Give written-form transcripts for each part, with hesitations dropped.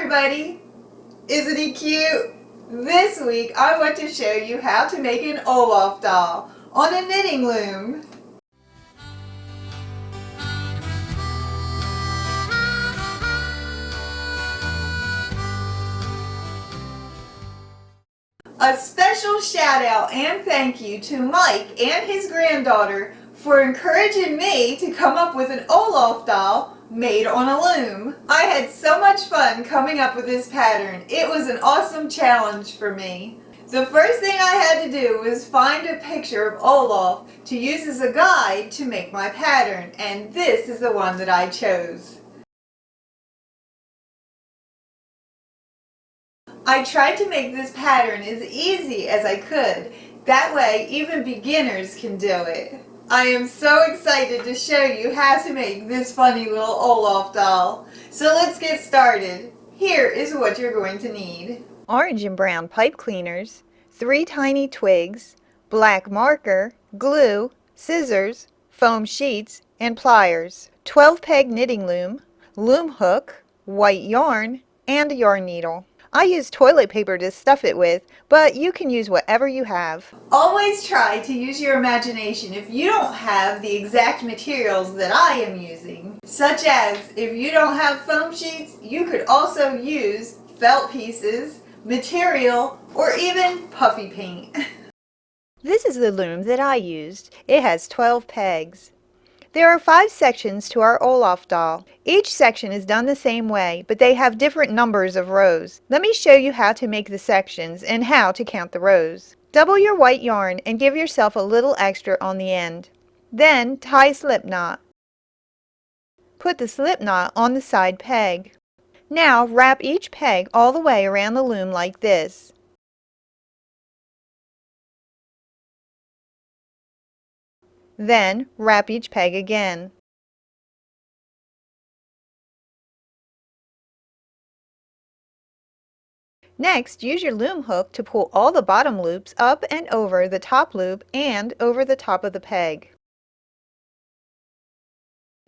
everybody! Isn't he cute? This week I want to show you how to make an Olaf doll on a knitting loom. A special shout out and thank you to Mike and his granddaughter for encouraging me to come up with an Olaf doll made on a loom. I had so much fun coming up with this pattern. It was an awesome challenge for me. The first thing I had to do was find a picture of Olaf to use as a guide to make my pattern, and this is the one that I chose. I tried to make this pattern as easy as I could. That way, even beginners can do it. I am so excited to show you how to make this funny little Olaf doll. So let's get started. Here is what you're going to need. Orange and brown pipe cleaners, 3 tiny twigs, black marker, glue, scissors, foam sheets, and pliers, 12-peg knitting loom, loom hook, white yarn, and a yarn needle. I use toilet paper to stuff it with, but you can use whatever you have. Always try to use your imagination if you don't have the exact materials that I am using. Such as, if you don't have foam sheets, you could also use felt pieces, material, or even puffy paint. This is the loom that I used. It has 12 pegs. There are 5 sections to our Olaf doll. Each section is done the same way, but they have different numbers of rows. Let me show you how to make the sections and how to count the rows. Double your white yarn and give yourself a little extra on the end. Then tie a slip knot. Put the slip knot on the side peg. Now wrap each peg all the way around the loom like this. Then wrap each peg again. Next, use your loom hook to pull all the bottom loops up and over the top loop and over the top of the peg.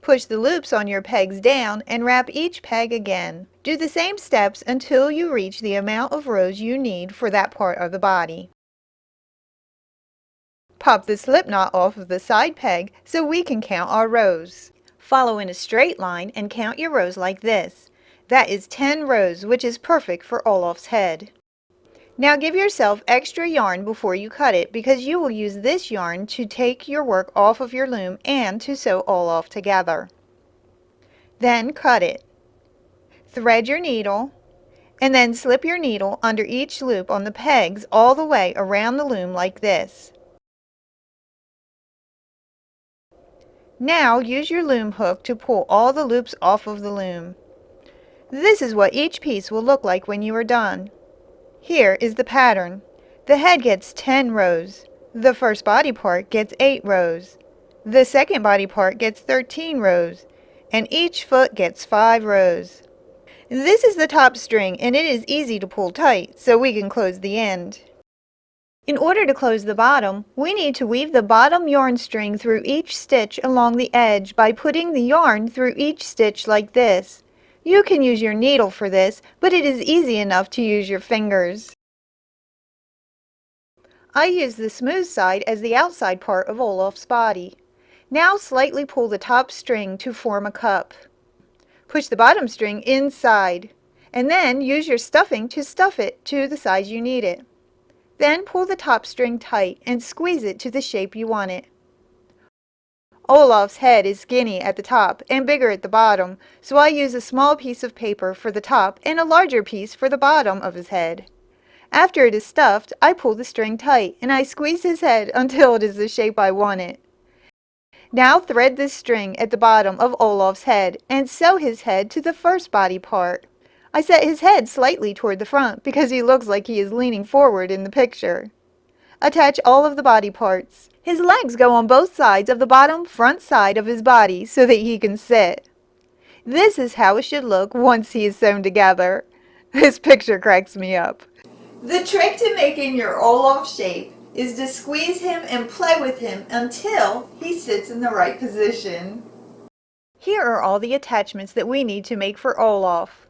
Push the loops on your pegs down and wrap each peg again. Do the same steps until you reach the amount of rows you need for that part of the body. Pop the slip knot off of the side peg so we can count our rows. Follow in a straight line and count your rows like this. That is 10 rows, which is perfect for Olaf's head. Now give yourself extra yarn before you cut it because you will use this yarn to take your work off of your loom and to sew Olaf together. Then cut it. Thread your needle and then slip your needle under each loop on the pegs all the way around the loom like this. Now use your loom hook to pull all the loops off of the loom. This is what each piece will look like when you are done. Here is the pattern. The head gets 10 rows. The first body part gets 8 rows. The second body part gets 13 rows. And each foot gets 5 rows. This is the top string and it is easy to pull tight so we can close the end. In order to close the bottom, we need to weave the bottom yarn string through each stitch along the edge by putting the yarn through each stitch like this. You can use your needle for this, but it is easy enough to use your fingers. I use the smooth side as the outside part of Olaf's body. Now slightly pull the top string to form a cup. Push the bottom string inside, and then use your stuffing to stuff it to the size you need it. Then pull the top string tight and squeeze it to the shape you want it. Olaf's head is skinny at the top and bigger at the bottom, so I use a small piece of paper for the top and a larger piece for the bottom of his head. After it is stuffed, I pull the string tight and I squeeze his head until it is the shape I want it. Now thread this string at the bottom of Olaf's head and sew his head to the first body part. I set his head slightly toward the front because he looks like he is leaning forward in the picture. Attach all of the body parts. His legs go on both sides of the bottom front side of his body so that he can sit. This is how it should look once he is sewn together. This picture cracks me up. The trick to making your Olaf shape is to squeeze him and play with him until he sits in the right position. Here are all the attachments that we need to make for Olaf.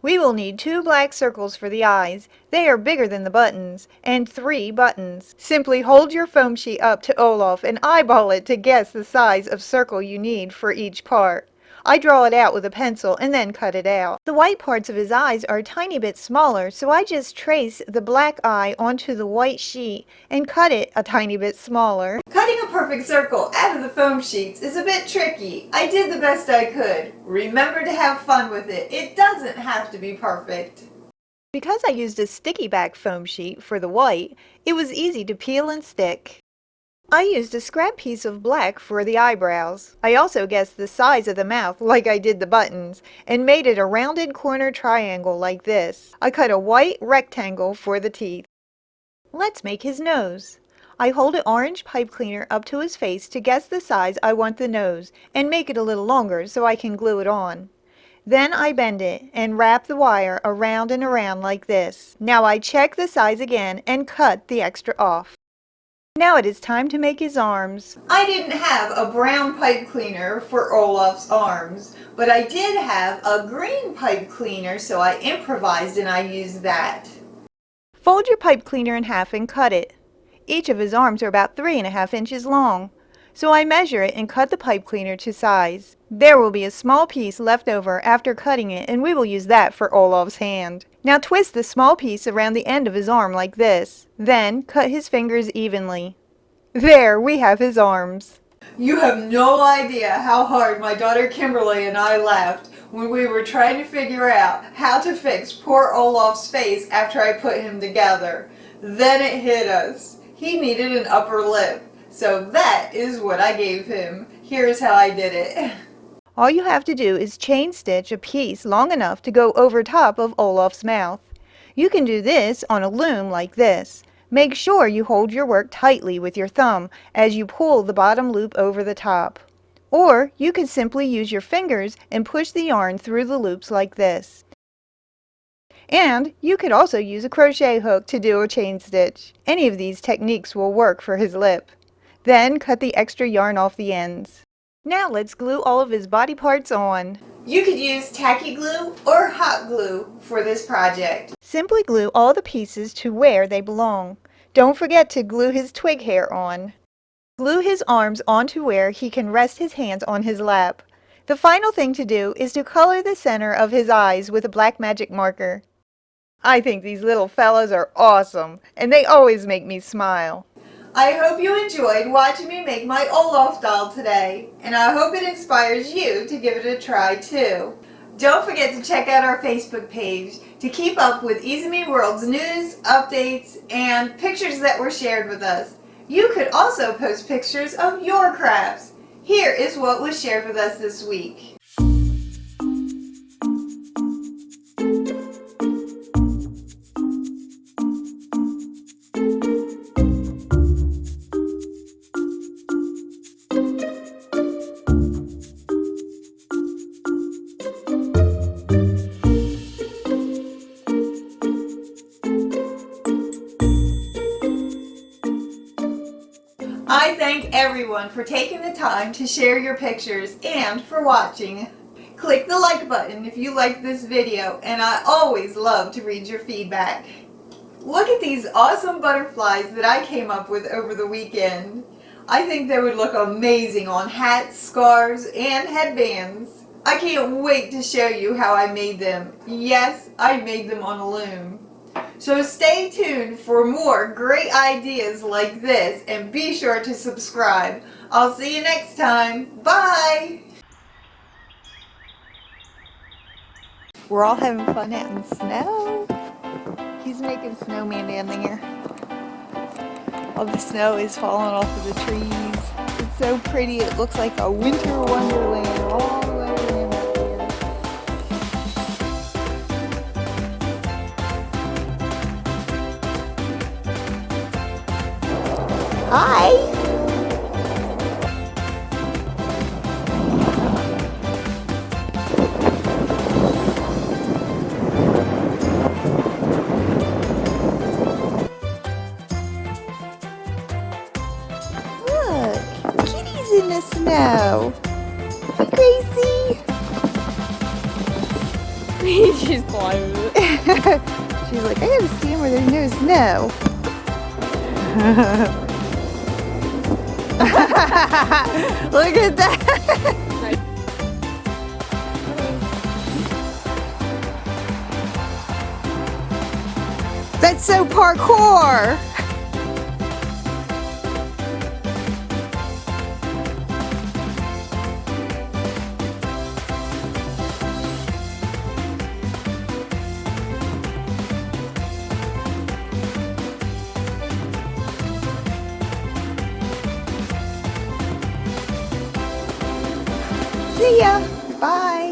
We will need 2 black circles for the eyes. They are bigger than the buttons, and 3 buttons. Simply hold your foam sheet up to Olaf and eyeball it to guess the size of circle you need for each part. I draw it out with a pencil and then cut it out. The white parts of his eyes are a tiny bit smaller, so I just trace the black eye onto the white sheet and cut it a tiny bit smaller. Cutting a perfect circle out of the foam sheets is a bit tricky. I did the best I could. Remember to have fun with it. It doesn't have to be perfect. Because I used a sticky back foam sheet for the white, it was easy to peel and stick. I used a scrap piece of black for the eyebrows. I also guessed the size of the mouth like I did the buttons and made it a rounded corner triangle like this. I cut a white rectangle for the teeth. Let's make his nose. I hold an orange pipe cleaner up to his face to guess the size I want the nose and make it a little longer so I can glue it on. Then I bend it and wrap the wire around and around like this. Now I check the size again and cut the extra off. Now it is time to make his arms. I didn't have a brown pipe cleaner for Olaf's arms, but I did have a green pipe cleaner, so I improvised and I used that. Fold your pipe cleaner in half and cut it. Each of his arms are about 3.5 inches long, so I measure it and cut the pipe cleaner to size. There will be a small piece left over after cutting it, and we will use that for Olaf's hand. Now twist the small piece around the end of his arm like this. Then cut his fingers evenly. There, we have his arms. You have no idea how hard my daughter Kimberly and I laughed when we were trying to figure out how to fix poor Olaf's face after I put him together. Then it hit us. He needed an upper lip, so that is what I gave him. Here's how I did it. All you have to do is chain stitch a piece long enough to go over top of Olaf's mouth. You can do this on a loom like this. Make sure you hold your work tightly with your thumb as you pull the bottom loop over the top. Or you can simply use your fingers and push the yarn through the loops like this. And you could also use a crochet hook to do a chain stitch. Any of these techniques will work for his lip. Then cut the extra yarn off the ends. Now let's glue all of his body parts on. You could use tacky glue or hot glue for this project. Simply glue all the pieces to where they belong. Don't forget to glue his twig hair on. Glue his arms onto where he can rest his hands on his lap. The final thing to do is to color the center of his eyes with a black magic marker. I think these little fellows are awesome, and they always make me smile. I hope you enjoyed watching me make my Olaf doll today, and I hope it inspires you to give it a try too. Don't forget to check out our Facebook page to keep up with Izumi World's news, updates, and pictures that were shared with us. You could also post pictures of your crafts. Here is what was shared with us this week. I thank everyone for taking the time to share your pictures and for watching. Click the like button if you liked this video, and I always love to read your feedback. Look at these awesome butterflies that I came up with over the weekend. I think they would look amazing on hats, scarves, and headbands. I can't wait to show you how I made them. Yes, I made them on a loom. So stay tuned for more great ideas like this, and be sure to subscribe. I'll see you next time. Bye! We're all having fun out in the snow. He's making a snowman down there. All the snow is falling off of the trees. It's so pretty, it looks like a winter wonderland all the way around up there. Hi! Look, kitty's in the snow. Hi, Gracie. She's climbing it. She's like, I gotta stand where there's no snow. Look at that. That's so parkour. See ya. Bye.